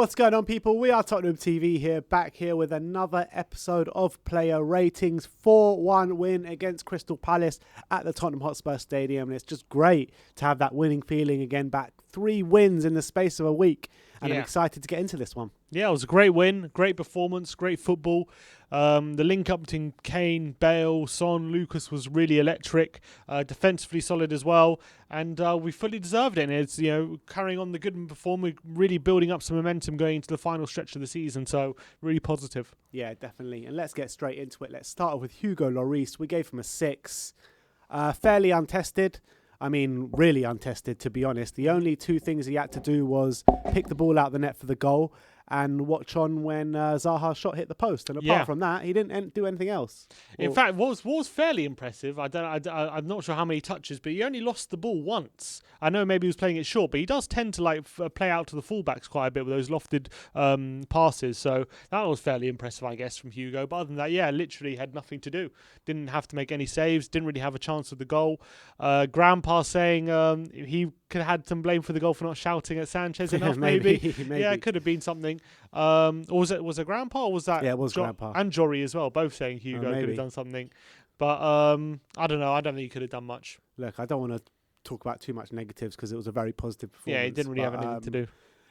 What's going on, people? We are Tottenham TV here, back here with another episode of Player Ratings. 4-1 win against Crystal Palace at the Tottenham Hotspur Stadium. And it's just great to have that winning feeling again back. 3 wins in the space of a week. And I'm excited to get into this one. Yeah, it was a great win, great performance, great football. The link up between Kane, Bale, Son, Lucas was really electric. Defensively solid as well, and we fully deserved it. And it's carrying on the good performance, really building up some momentum going into the final stretch of the season. So really positive. Yeah, definitely. And let's get straight into it. Let's start off with Hugo Lloris. We gave him a 6, fairly untested. I mean, really untested, to be honest. The only 2 things he had to do was pick the ball out of the net for the goal and watch on when Zaha's shot hit the post. And apart from that, he didn't do anything else. In fact, what was fairly impressive, I'm not sure how many touches, but he only lost the ball once. I know maybe he was playing it short, but he does tend to play out to the fullbacks quite a bit with those lofted passes. So that was fairly impressive, I guess, from Hugo. But other than that, literally had nothing to do. Didn't have to make any saves, didn't really have a chance with the goal. Grandpa saying he could have had some blame for the goal for not shouting at Sanchez enough, maybe. Yeah, it could have been something. Or was it Grandpa, or was that? Yeah, it was Grandpa. And Jory as well, both saying Hugo could have done something. But I don't know. I don't think he could have done much. Look, I don't want to talk about too much negatives because it was a very positive performance. Yeah, he didn't really have anything to do.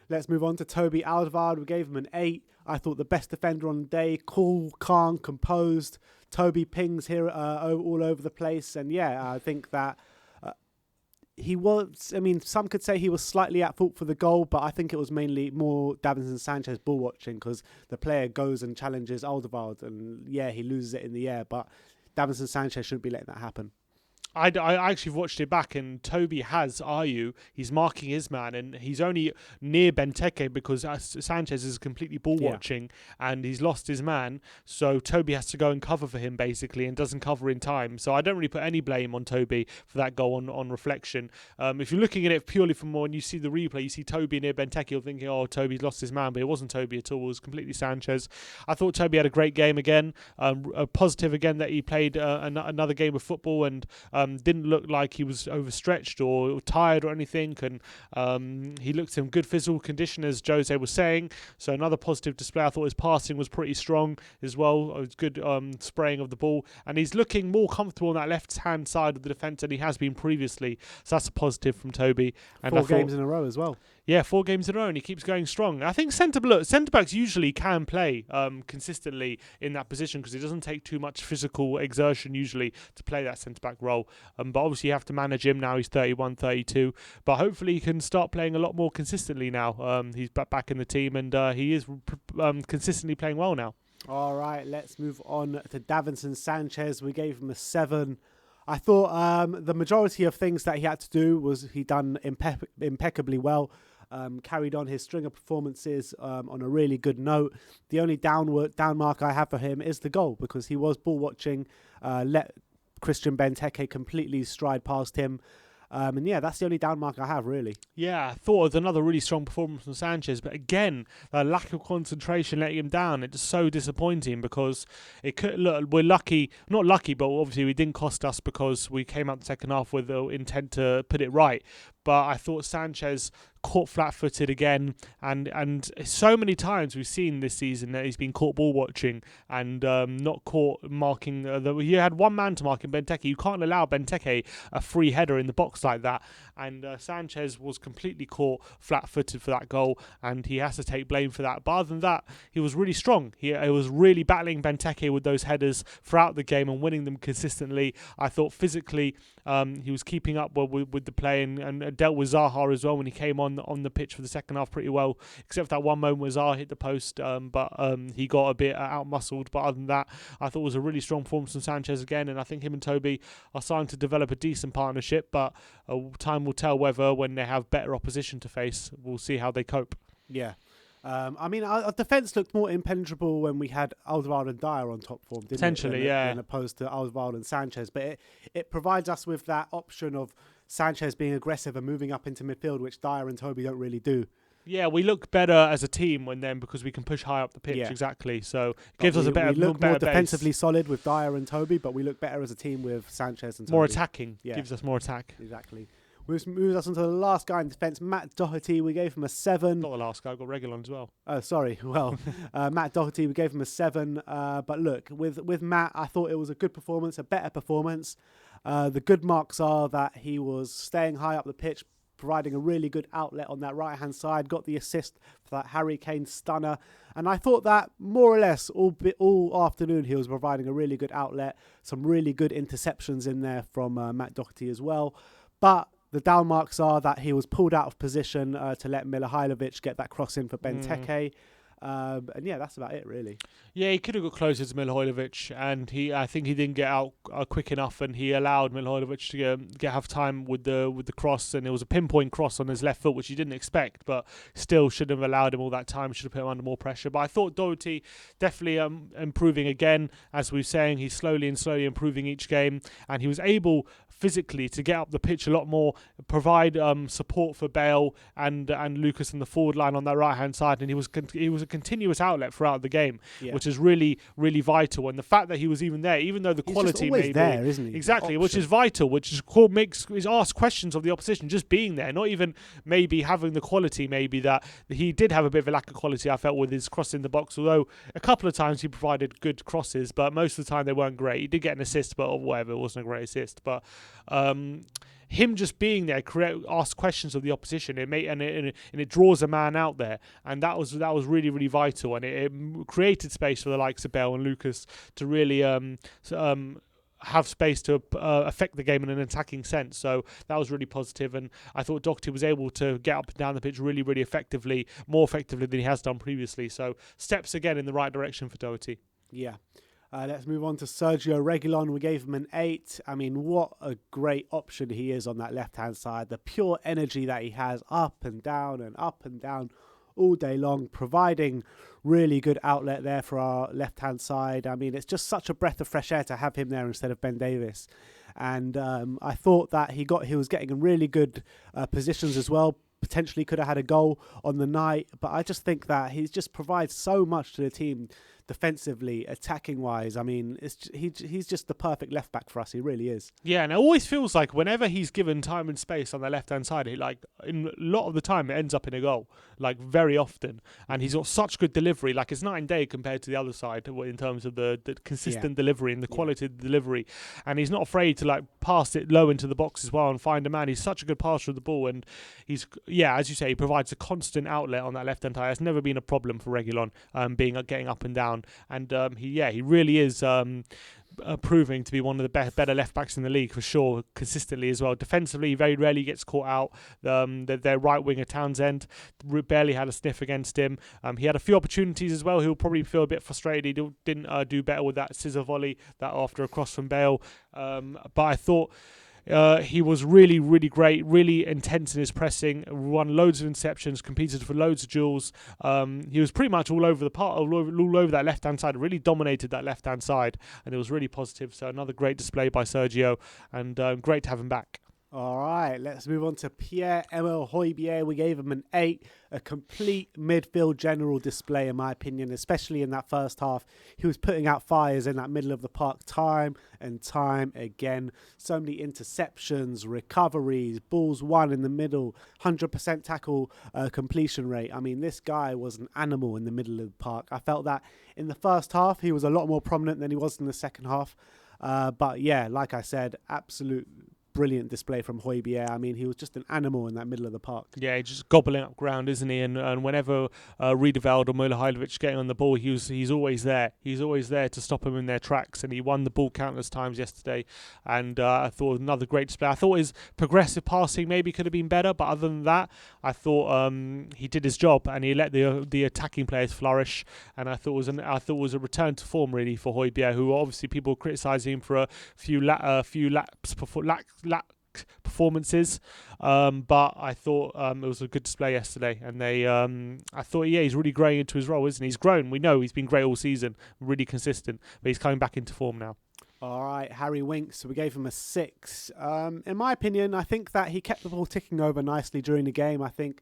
Let's move on to Toby Alderweireld. We gave him an 8. I thought the best defender on the day. Cool, calm, composed. Toby pings here all over the place. And I think that he was, some could say he was slightly at fault for the goal, but I think it was mainly more Davinson Sanchez ball watching because the player goes and challenges Alderweireld and he loses it in the air, but Davinson Sanchez shouldn't be letting that happen. I actually watched it back, and Toby has Ayew. He's marking his man, and he's only near Benteke because Sanchez is completely ball watching, and he's lost his man. So Toby has to go and cover for him basically, and doesn't cover in time. So I don't really put any blame on Toby for that goal on reflection. If you're looking at it purely from when you see the replay, you see Toby near Benteke, you're thinking, oh, Toby's lost his man, but it wasn't Toby at all. It was completely Sanchez. I thought Toby had a great game again. A positive again that he played another game of football and didn't look like he was overstretched or tired or anything, and he looked in good physical condition, as Jose was saying. So another positive display. I thought his passing was pretty strong as well. It was good spraying of the ball, and he's looking more comfortable on that left-hand side of the defence than he has been previously. So that's a positive from Toby. And 4 games in a row as well. Yeah, 4 games in a row, and he keeps going strong. I think centre-backs usually can play consistently in that position because it doesn't take too much physical exertion usually to play that centre-back role. But obviously you have to manage him now. He's 31, 32. But hopefully he can start playing a lot more consistently now. He's back in the team, and he is consistently playing well now. All right, let's move on to Davinson Sanchez. We gave him a 7. I thought the majority of things that he had to do was he done impeccably well. Carried on his string of performances on a really good note. The only down mark I have for him is the goal because he was ball watching, let Christian Benteke completely stride past him. That's the only down mark I have, really. Yeah, I thought it was another really strong performance from Sanchez, but again, the lack of concentration letting him down. It's so disappointing because it could look. We're lucky, not lucky, but obviously we didn't cost us because we came out the second half with the intent to put it right. But I thought Sanchez caught flat-footed again, and so many times we've seen this season that he's been caught ball watching and not caught marking. He had one man to mark in Benteke. You can't allow Benteke a free header in the box like that, and Sanchez was completely caught flat-footed for that goal, and he has to take blame for that. But other than that, he was really strong. He was really battling Benteke with those headers throughout the game and winning them consistently. I thought physically he was keeping up well with the play and dealt with Zaha as well when he came on the pitch for the second half pretty well, except that one moment where Zaha hit the post, but he got a bit out-muscled. But other than that, I thought it was a really strong performance from Sanchez again, and I think him and Toby are starting to develop a decent partnership, but time will tell whether when they have better opposition to face, we'll see how they cope. Yeah. Our defence looked more impenetrable when we had Alderweireld and Dyer on top form, didn't Potentially, it? Than opposed to Alderweireld and Sanchez. But it provides us with that option of Sanchez being aggressive and moving up into midfield, which Dyer and Toby don't really do. Yeah, we look better as a team because we can push high up the pitch, exactly. So it gives us a better, we look more defensively base. solid with Dyer and Toby, but we look better as a team with Sanchez and Toby. More attacking, gives us more attack. Exactly. Moves us on to the last guy in defence, Matt Doherty. We gave him a 7. Not the last guy, I've got Reguilon as well. Oh, sorry. Well, Matt Doherty, we gave him a 7. But look, with Matt, I thought it was a good performance, a better performance. The good marks are that he was staying high up the pitch, providing a really good outlet on that right-hand side, got the assist for that Harry Kane stunner. And I thought that more or less all afternoon he was providing a really good outlet, some really good interceptions in there from Matt Doherty as well. But the down marks are that he was pulled out of position to let Mihajlovic get that cross in for Benteke. And yeah, that's about it, really. Yeah, he could have got closer to Mihajlovic, and I think he didn't get out quick enough, and he allowed Mihajlovic to have time with the cross, and it was a pinpoint cross on his left foot, which he didn't expect, but still should have allowed him all that time, should have put him under more pressure. But I thought Doherty definitely improving again, as we were saying, he's slowly improving each game, and he was able physically to get up the pitch a lot more, provide support for Bale and Lucas in the forward line on that right hand side, and he was a continuous outlet throughout the game, which is really, really vital. And the fact that he was even there, even though the quality may be there, isn't he? Exactly, which is vital, which is ask questions of the opposition, just being there, not even maybe having the quality. Maybe that he did have a bit of a lack of quality, I felt, with his cross in the box. Although a couple of times he provided good crosses, but most of the time they weren't great. He did get an assist, but whatever, it wasn't a great assist. But him just being there, ask questions of the opposition. It draws a man out there, and that was really, really vital. And it created space for the likes of Bale and Lucas to really have space to affect the game in an attacking sense. So that was really positive, and I thought Doherty was able to get up and down the pitch really, really effectively, more effectively than he has done previously. So steps again in the right direction for Doherty. Yeah. Let's move on to Sergio Reguilon. We gave him an 8. I mean, what a great option he is on that left-hand side. The pure energy that he has up and down all day long, providing really good outlet there for our left-hand side. I mean, it's just such a breath of fresh air to have him there instead of Ben Davies. And I thought that he was getting in really good positions as well. Potentially could have had a goal on the night, but I just think that he just provides so much to the team defensively, attacking wise. I mean, he's just the perfect left back for us. He really is. Yeah, and it always feels like whenever he's given time and space on the left hand side, in a lot of the time it ends up in a goal, like very often. And he's got such good delivery, like it's night and day compared to the other side in terms of the consistent delivery and the quality of the delivery. And he's not afraid to pass it low into the box as well and find a man. He's such a good passer of the ball, and he's as you say, he provides a constant outlet on that left hand side. It's never been a problem for Reguilon getting up and down. And he really is proving to be one of the better left backs in the league for sure, consistently as well. Defensively, he very rarely gets caught out. Their right winger Townsend barely had a sniff against him. He had a few opportunities as well. He'll probably feel a bit frustrated. He didn't do better with that scissor volley that after a cross from Bale. But I thought he was really, really great, really intense in his pressing, won loads of interceptions, competed for loads of duels. He was pretty much all over the part, all over that left-hand side, really dominated that left-hand side, and it was really positive. So another great display by Sergio, and great to have him back. All right, let's move on to Pierre-Emile Hojbjerg. We gave him an 8, a complete midfield general display, in my opinion, especially in that first half. He was putting out fires in that middle of the park time and time again. So many interceptions, recoveries, balls won in the middle, 100% tackle completion rate. I mean, this guy was an animal in the middle of the park. I felt that in the first half, he was a lot more prominent than he was in the second half. But yeah, like I said, absolute brilliant display from Hojbjerg. I mean, he was just an animal in that middle of the park. Yeah, he's just gobbling up ground, isn't he? And whenever Reguilon or Mihajlovic getting on the ball, he's always there. He's always there to stop him in their tracks, and he won the ball countless times yesterday. And I thought another great display. I thought his progressive passing maybe could have been better, but other than that, I thought he did his job and he let the attacking players flourish. And I thought it was a return to form really for Hojbjerg, who obviously people criticising him for a few performances, but I thought it was a good display yesterday, and I thought he's really growing into his role, isn't he? He's grown. We know he's been great all season, really consistent, but he's coming back into form now. All right, Harry Winks, we gave him a 6. In my opinion, I think that he kept the ball ticking over nicely during the game. I think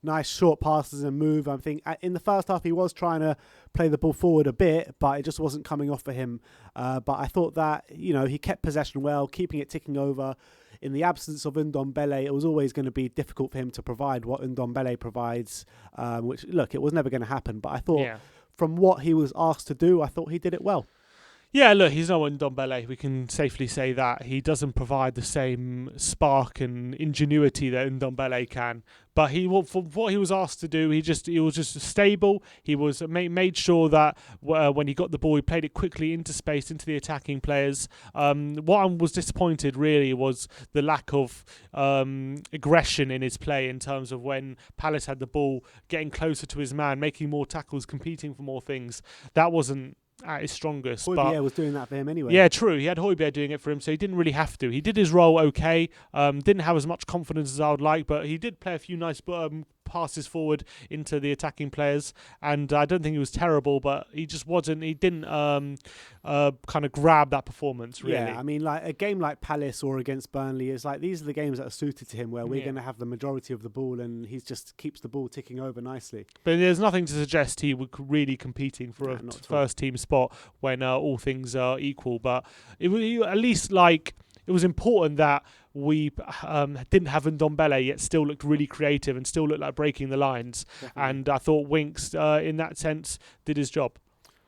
nice short passes and move. I think in the first half he was trying to play the ball forward a bit, but it just wasn't coming off for him. But I thought that, he kept possession well, keeping it ticking over. In the absence of Ndombele, it was always going to be difficult for him to provide what Ndombele provides, which, look, it was never going to happen. But I thought from what he was asked to do, I thought he did it well. Yeah, look, he's not Ndombele. We can safely say that. He doesn't provide the same spark and ingenuity that Ndombele can. But for what he was asked to do, he was just stable. He was made sure that when he got the ball, he played it quickly into space, into the attacking players. What I was disappointed really was the lack of aggression in his play in terms of when Palace had the ball, getting closer to his man, making more tackles, competing for more things. That wasn't at his strongest. Hojbjerg was doing that for him anyway. Yeah, true. He had Hojbjerg doing it for him, so he didn't really have to. He did his role okay. Didn't have as much confidence as I would like, but he did play a few nice passes forward into the attacking players, and I don't think he was terrible, but he just wasn't. He didn't kind of grab that performance really. Yeah, I mean, like a game like Palace or against Burnley is like these are the games that are suited to him, where we're going to have the majority of the ball, and he just keeps the ball ticking over nicely. But there's nothing to suggest he was really competing for a first team spot when all things are equal. But it was at least like it was important that we didn't have Ndombele yet still looked really creative and still looked like breaking the lines. Definitely. And I thought Winks, in that sense, did his job.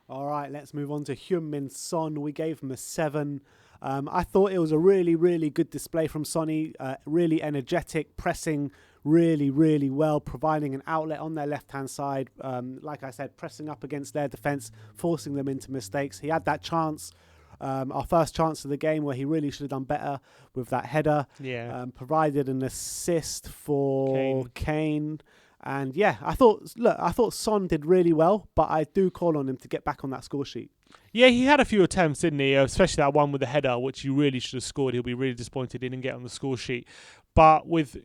All right, let's move on to Heung-Min Son. We gave him a 7. I thought it was a really, really good display from Sonny. Really energetic, pressing really, really well, providing an outlet on their left-hand side. Like I said, pressing up against their defence, forcing them into mistakes. He had that chance. Our first chance of the game where he really should have done better with that header. Yeah. Provided an assist for Kane. And yeah, I thought Son did really well, but I do call on him to get back on that score sheet. Yeah, he had a few attempts, didn't he? Especially that one with the header, which he really should have scored. He'll be really disappointed he didn't get on the score sheet. But with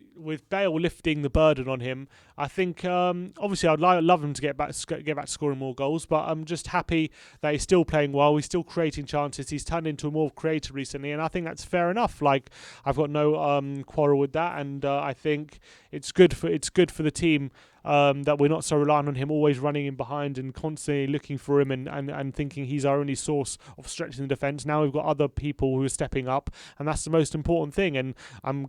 Bale lifting the burden on him, I think obviously I'd love him to get back scoring more goals. But I'm just happy that he's still playing well. He's still creating chances. He's turned into a more creator recently, and I think that's fair enough. Like I've got no quarrel with that, and I think it's good for the team. That we're not so reliant on him always running in behind and constantly looking for him and thinking he's our only source of stretching the defence. Now we've got other people who are stepping up, and that's the most important thing. And I'm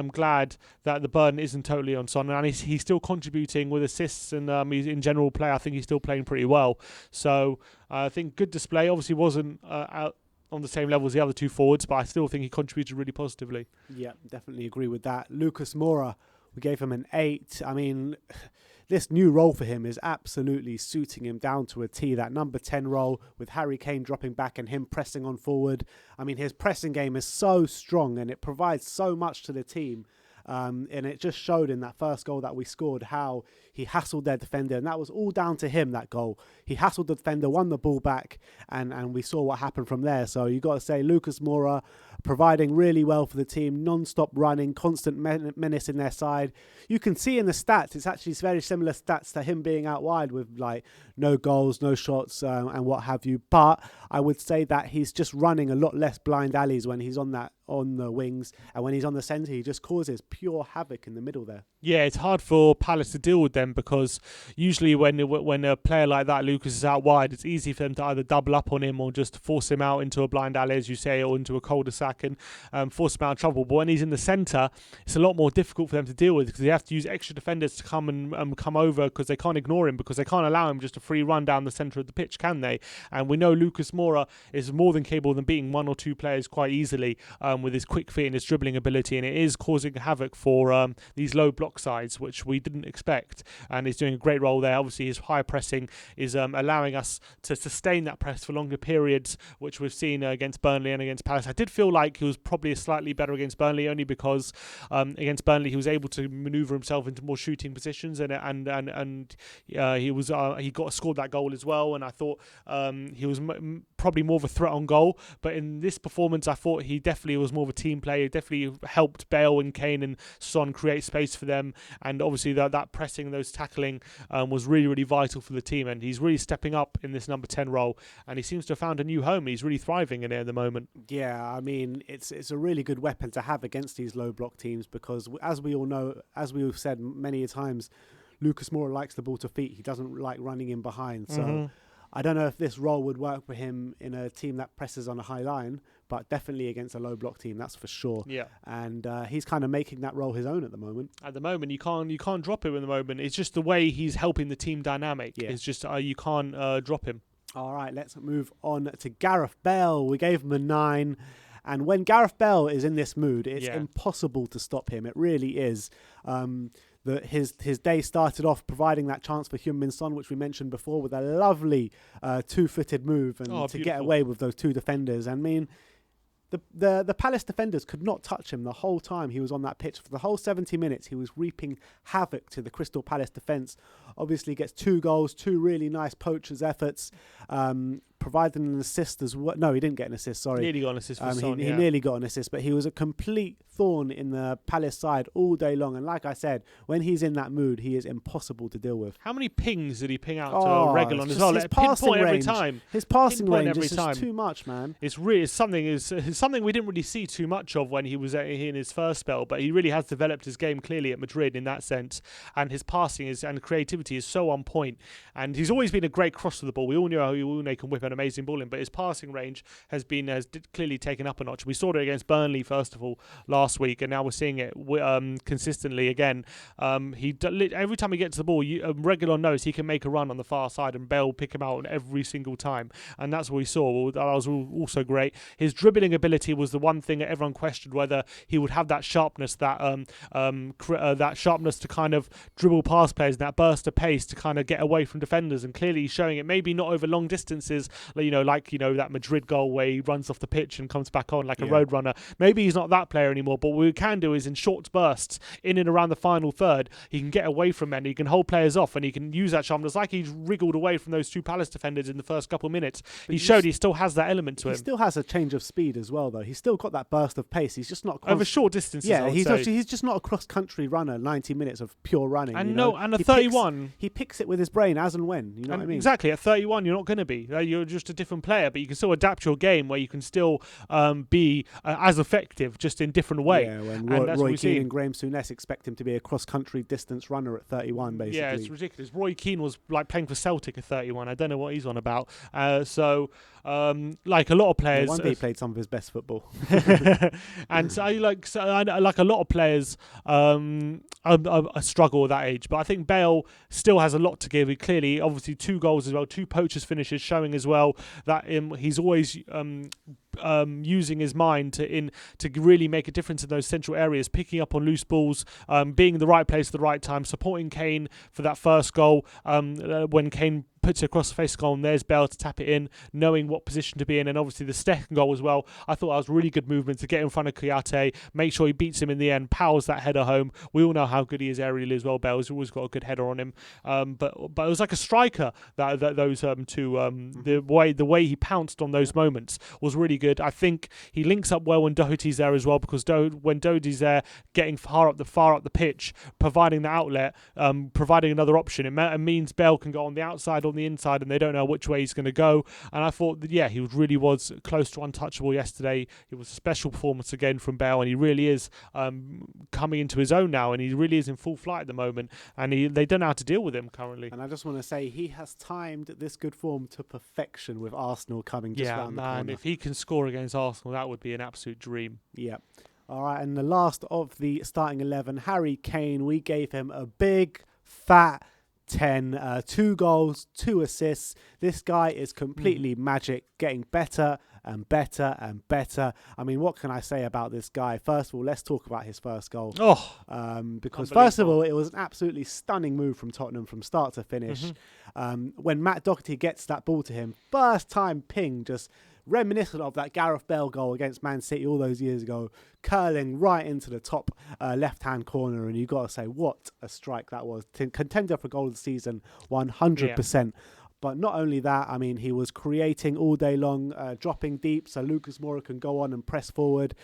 glad that the burden isn't totally on Son, and he's still contributing with assists and he's in general play. I think he's still playing pretty well. So I think good display. Obviously wasn't out on the same level as the other two forwards, but I still think he contributed really positively. Yeah, definitely agree with that. Lucas Moura, we gave him an 8. I mean, this new role for him is absolutely suiting him down to a T. That number 10 role with Harry Kane dropping back and him pressing on forward. I mean, his pressing game is so strong and it provides so much to the team. And it just showed in that first goal that we scored how he hassled their defender, and that was all down to him, that goal. He hassled the defender, won the ball back, and we saw what happened from there. So you got to say Lucas Moura providing really well for the team, non-stop running, constant menace in their side. You can see in the stats, it's actually very similar stats to him being out wide with like no goals, no shots, and what have you. But I would say that he's just running a lot less blind alleys when he's on the wings, and when he's on the centre, he just causes pure havoc in the middle there. Yeah, it's hard for Palace to deal with them because usually when a player like that, Lucas, is out wide, it's easy for them to either double up on him or just force him out into a blind alley, as you say, or into a cul-de-sac and force him out of trouble. But when he's in the centre, it's a lot more difficult for them to deal with because they have to use extra defenders to come and come over because they can't ignore him, because they can't allow him just a free run down the centre of the pitch, can they? And we know Lucas Moura is more than capable of beating one or two players quite easily with his quick feet and his dribbling ability, and it is causing havoc for these low block sides, which we didn't expect, and he's doing a great role there. Obviously his high pressing is allowing us to sustain that press for longer periods, which we've seen against Burnley and against Palace. I did feel like he was probably slightly better against Burnley, only because against Burnley he was able to manoeuvre himself into more shooting positions, and he got scored that goal as well, and I thought he was probably more of a threat on goal. But in this performance, I thought he definitely was more of a team player. He definitely helped Bale and Kane and Son create space for them. And obviously that pressing, those tackling was really, really vital for the team. And he's really stepping up in this number 10 role. And he seems to have found a new home. He's really thriving in it at the moment. Yeah, I mean, it's a really good weapon to have against these low block teams because, as we all know, as we've said many times, Lucas Moura likes the ball to feet. He doesn't like running in behind. So I don't know if this role would work for him in a team that presses on a high line, but definitely against a low block team, that's for sure. Yeah. And he's kind of making that role his own at the moment. At the moment, you can't drop him at the moment. It's just the way he's helping the team dynamic. Yeah. It's just you can't drop him. All right, let's move on to Gareth Bale. We gave him a 9. And when Gareth Bale is in this mood, it's impossible to stop him. It really is. His day started off providing that chance for Heung-Min Son, which we mentioned before, with a lovely two-footed move and to get away with those two defenders. I mean, the Palace defenders could not touch him the whole time he was on that pitch. For the whole 70 minutes, he was reaping havoc to the Crystal Palace defence. Obviously gets 2 goals, 2 really nice poachers' efforts, provided an assist as well. No, he didn't get an assist, sorry. Nearly got an assist for Son, he nearly got an assist, but he was a complete thorn in the Palace side all day long. And like I said, when he's in that mood, he is impossible to deal with. How many pings did he ping out to Reguilon as well? His passing range, every time. His passing range is just too much, man. It's something we didn't really see too much of when he was in his first spell, but he really has developed his game clearly at Madrid in that sense. And his passing and creativity is so on point. And he's always been a great cross to the ball. We all know he can whip an amazing ball in, but his passing range has clearly taken up a notch. We saw it against Burnley first of all last week, and now we're seeing it consistently again. Every time he gets the ball, Reguilon knows he can make a run on the far side, and Bale will pick him out every single time, and that's what we saw. That was also great. His dribbling ability was the one thing that everyone questioned whether he would have that sharpness, that sharpness to kind of dribble past players, and that burst of pace to kind of get away from defenders. And clearly he's showing it. Maybe not over long distances, like that Madrid goal where he runs off the pitch and comes back on like a road runner. Maybe he's not that player anymore, but what we can do is in short bursts in and around the final third, he can get away from men, he can hold players off, and he can use that sharpness like he's wriggled away from those 2 Palace defenders in the first couple of minutes. But he showed he still has that element to him. He still has a change of speed as well, though. He's still got that burst of pace. He's just not over short distances. Yeah, he's just not a cross-country runner. 90 minutes of pure running. And and 31, he picks it with his brain as and when. You know what I mean? Exactly. At 31, you're not going to be. You're just a different player, but you can still adapt your game where you can still be as effective, just in different way. Yeah, when Roy Keane and Graham Souness expect him to be a cross-country distance runner at 31, basically. Yeah, it's ridiculous. Roy Keane was like playing for Celtic at 31. I don't know what he's on about. Like a lot of players, one day he played some of his best football. And so like a lot of players struggle at that age, but I think Bale still has a lot to give. He clearly, obviously, 2 goals as well, 2 poachers finishes, showing as well that he's always using his mind to really make a difference in those central areas, picking up on loose balls, being in the right place at the right time, supporting Kane for that first goal when Kane puts it across the face of the goal, and there's Bale to tap it in, knowing what position to be in. And obviously the second goal as well, I thought that was really good movement to get in front of Kouyaté, make sure he beats him in the end, powers that header home. We all know how good he is aerially as well. Bale's always got a good header on him, but it was like a striker, that those two the way he pounced on those moments was really good. I think he links up well when Doherty's there as well, because when Doherty's there, getting far up the pitch, providing the outlet, providing another option, it means Bale can go on the outside, on the inside, and they don't know which way he's going to go. And I thought that, he really was close to untouchable yesterday. It was a special performance again from Bale, and he really is coming into his own now, and he really is in full flight at the moment, and they don't know how to deal with him currently. And I just want to say, he has timed this good form to perfection with Arsenal coming just round the corner. If he can score against Arsenal, that would be an absolute dream. Yeah. All right, and the last of the starting 11, Harry Kane, we gave him a big, fat 10, 2 goals, 2 assists. This guy is completely magic, getting better and better and better. I mean, what can I say about this guy? First of all, let's talk about his first goal. Because first of all, it was an absolutely stunning move from Tottenham from start to finish. When Matt Doherty gets that ball to him, first time ping, just reminiscent of that Gareth Bale goal against Man City all those years ago, curling right into the top left-hand corner, and you got to say, what a strike that was. Contender for goal of the season, 100%. But not only that, I mean, he was creating all day long, dropping deep so Lucas Moura can go on and press forward.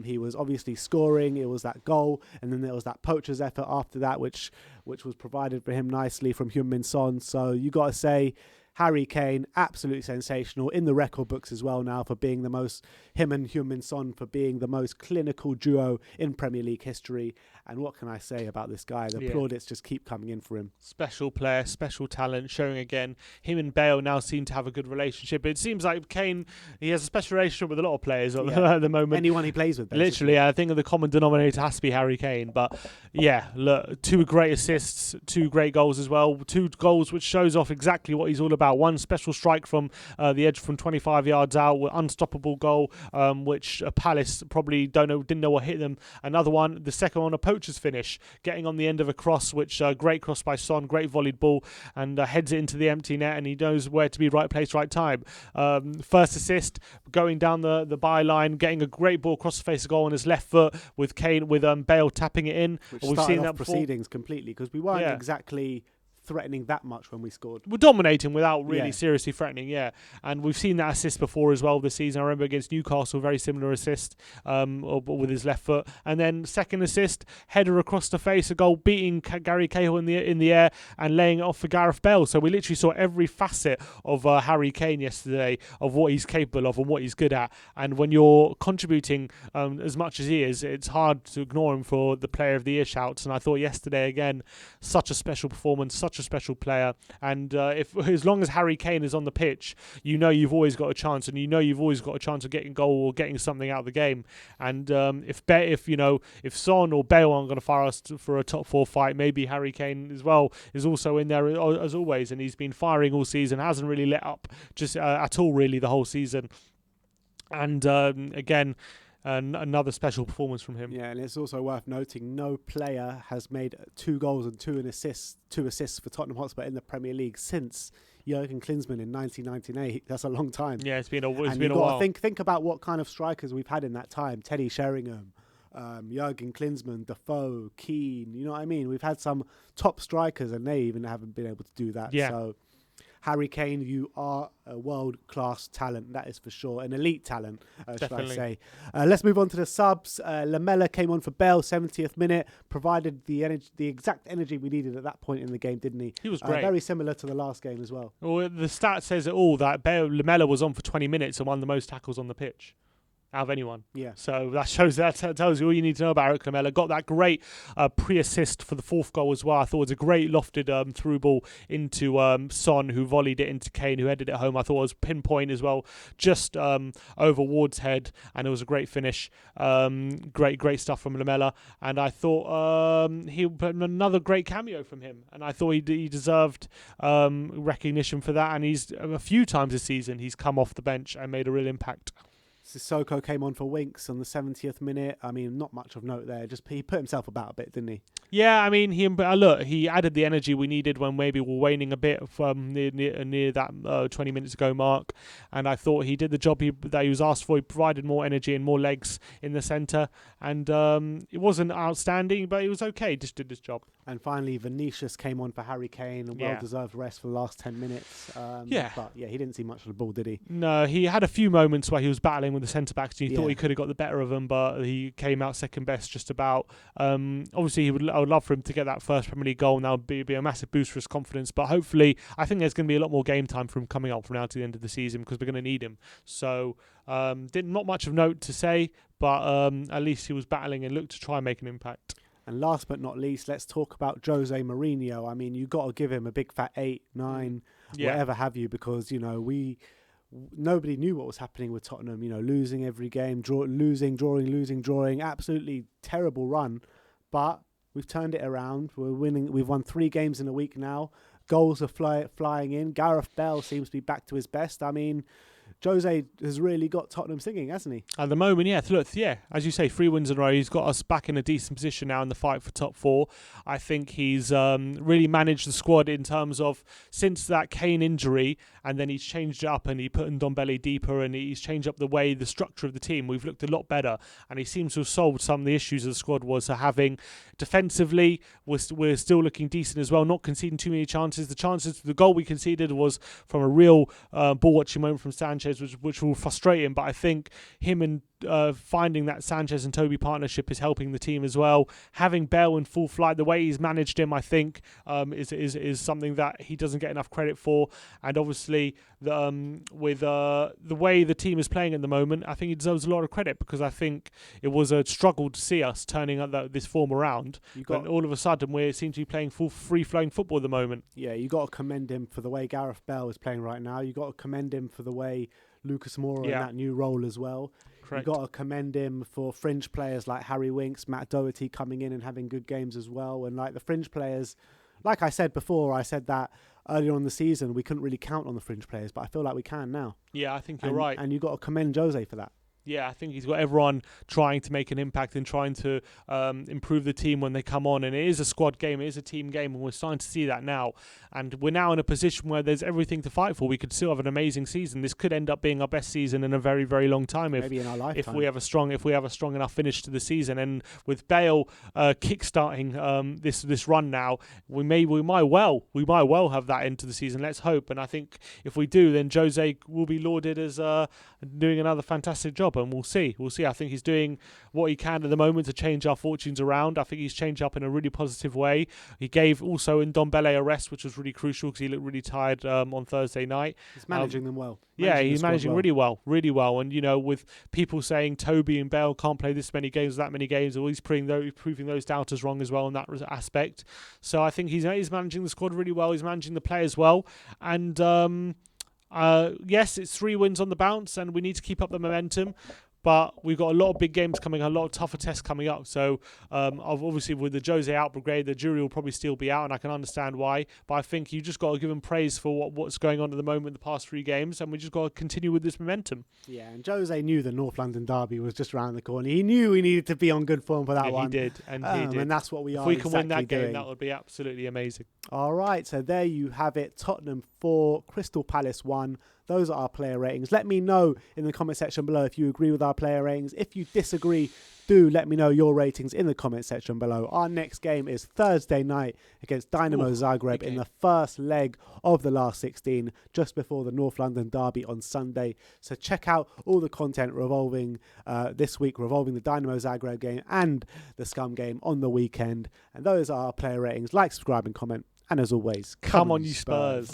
He was obviously scoring. It was that goal, and then there was that poacher's effort after that, which was provided for him nicely from Heung-Min Son. So you got to say, Harry Kane, absolutely sensational in the record books as well now for being the most, him and Heung-Min Son for being the most clinical duo in Premier League history. And what can I say about this guy? The plaudits just keep coming in for him. Special player, special talent, showing again. Him and Bale now seem to have a good relationship. It seems like Kane, he has a special relationship with a lot of players at the moment. Anyone he plays with, basically. Literally, I think the common denominator has to be Harry Kane. But yeah, look, 2 great assists, 2 great goals as well. 2 goals which shows off exactly what he's all about. One special strike from the edge from 25 yards out, unstoppable goal, which Palace probably didn't know what hit them. Another one, the second one, a poacher's finish, getting on the end of a cross, which great cross by Son, great volleyed ball, and heads it into the empty net, and he knows where to be, right place, right time. First assist, going down the byline, getting a great ball across the face of goal on his left foot with Kane, with Bale tapping it in. Which started off proceedings completely, because we weren't exactly threatening that much when we scored. We're dominating without really seriously threatening, and we've seen that assist before as well this season. I remember against Newcastle, very similar assist with his left foot, and then second assist, header across the face, a goal beating Gary Cahill in the air and laying it off for Gareth Bale. So we literally saw every facet of Harry Kane yesterday, of what he's capable of and what he's good at. And when you're contributing as much as he is, it's hard to ignore him for the Player of the Year shouts. And I thought yesterday again, such a special performance, such a special player, and if as long as Harry Kane is on the pitch, you know you've always got a chance, and you know you've always got a chance of getting goal or getting something out of the game. And if Son or Bale aren't going to fire us for a top 4 fight, maybe Harry Kane as well is also in there as always, and he's been firing all season, hasn't really let up just at all really the whole season. And again, another special performance from him. Yeah, and it's also worth noting no player has made 2 goals and 2 assists for Tottenham Hotspur in the Premier League since Jurgen Klinsmann in 1998. That's a long time. Yeah, it's been a while. Think about what kind of strikers we've had in that time. Teddy Sheringham, Jurgen Klinsmann, Defoe, Keane. You know what I mean? We've had some top strikers, and they even haven't been able to do that. Yeah. So, Harry Kane, you are a world-class talent, that is for sure. An elite talent, should I say. Let's move on to the subs. Lamela came on for Bale, 70th minute, provided the exact energy we needed at that point in the game, didn't he? He was great. Very similar to the last game as well. Well, the stat says it all, that Lamela was on for 20 minutes and won the most tackles on the pitch out of anyone. Yeah. So that tells you all you need to know about Eric Lamela. Got that great pre-assist for the 4th goal as well. I thought it was a great lofted through ball into Son, who volleyed it into Kane, who headed it home. I thought it was pinpoint as well, just over Ward's head, and it was a great finish. Great stuff from Lamela, and I thought another great cameo from him, and I thought he deserved recognition for that. And he's a few times this season he's come off the bench and made a real impact. Sissoko came on for Winks on the 70th minute. I mean, not much of note there. Just he put himself about a bit, didn't he? Yeah, I mean, he added the energy we needed when maybe we're waning a bit from near that 20 minutes ago mark. And I thought he did the job that he was asked for. He provided more energy and more legs in the centre. And it wasn't outstanding, but it was okay. He just did his job. And finally, Vinicius came on for Harry Kane. A well-deserved rest for the last 10 minutes. But yeah, he didn't see much of the ball, did he? No, he had a few moments where he was battling with the centre-backs and he thought he could have got the better of them, but he came out second best just about. Obviously, I would love for him to get that first Premier League goal, and that would be a massive boost for his confidence. But hopefully, I think there's going to be a lot more game time for him coming up from now to the end of the season, because we're going to need him. So, not much of note to say, but at least he was battling and looked to try and make an impact. And last but not least, let's talk about Jose Mourinho. I mean, you got to give him a big fat 8, 9, whatever have you, because nobody knew what was happening with Tottenham. Losing every game, drawing. Absolutely terrible run, but we've turned it around. We're winning. We've won 3 games in a week now. Goals are flying in. Gareth Bale seems to be back to his best. I mean, Jose has really got Tottenham singing, hasn't he? At the moment, yeah. Look, yeah, as you say, 3 wins in a row. He's got us back in a decent position now in the fight for top 4. I think he's really managed the squad in terms of since that Kane injury, and then he's changed it up and he put Ndombele deeper and he's changed up the structure of the team. We've looked a lot better, and he seems to have solved some of the issues the squad was having. Defensively, we're still looking decent as well, not conceding too many chances. The goal we conceded was from a real ball-watching moment from Sanchez, which will frustrate him, but I think him and finding that Sanchez and Toby partnership is helping the team as well. Having Bale in full flight, the way he's managed him, I think, is something that he doesn't get enough credit for. And obviously, with the way the team is playing at the moment, I think he deserves a lot of credit, because I think it was a struggle to see us turning this form around. But all of a sudden, we seem to be playing full free-flowing football at the moment. Yeah, you got to commend him for the way Gareth Bale is playing right now. You got to commend him for the way Lucas Moura in that new role as well. Correct. You've got to commend him for fringe players like Harry Winks, Matt Doherty coming in and having good games as well. And like the fringe players, like I said before, I said that earlier on in the season we couldn't really count on the fringe players, but I feel like we can now. Yeah, I think you're right. And you've got to commend Jose for that. Yeah, I think he's got everyone trying to make an impact and trying to improve the team when they come on. And it is a squad game, it is a team game, and we're starting to see that now. And we're now in a position where there's everything to fight for. We could still have an amazing season. This could end up being our best season in a very, very long time. Maybe in our lifetime. If we have a strong enough finish to the season. And with Bale kickstarting this run now, we might well have that into the season. Let's hope. And I think if we do, then Jose will be lauded as doing another fantastic job. And we'll see. I think he's doing what he can at the moment to change our fortunes around. I think he's changed up in a really positive way. He gave also Ndombele a rest, which was really crucial because he looked really tired on Thursday night. He's managing them well. He's managing really well. And with people saying Toby and Bale can't play this many games, that many games, or he's proving those doubters wrong as well in that aspect. So I think he's managing the squad really well. He's managing the players well, and yes, it's 3 wins on the bounce, and we need to keep up the momentum. But we've got a lot of big games coming, a lot of tougher tests coming up. So obviously with the Jose out brigade, the jury will probably still be out, and I can understand why. But I think you just got to give him praise for what's going on at the moment, the past 3 games, and we just got to continue with this momentum. Yeah, and Jose knew the North London derby was just around the corner. He knew he needed to be on good form for that one. He did. And that's what we are. If we can win that game, doing. that would be absolutely amazing. All right, so there you have it. Tottenham 4, Crystal Palace 1. Those are our player ratings. Let me know in the comment section below if you agree with our player ratings. If you disagree, do let me know your ratings in the comment section below. Our next game is Thursday night against Dynamo Zagreb in the first leg of the last 16, just before the North London derby on Sunday. So check out all the content revolving this week, revolving the Dynamo Zagreb game and the Scum game on the weekend. And those are our player ratings. Like, subscribe and comment. And as always, come on you Spurs.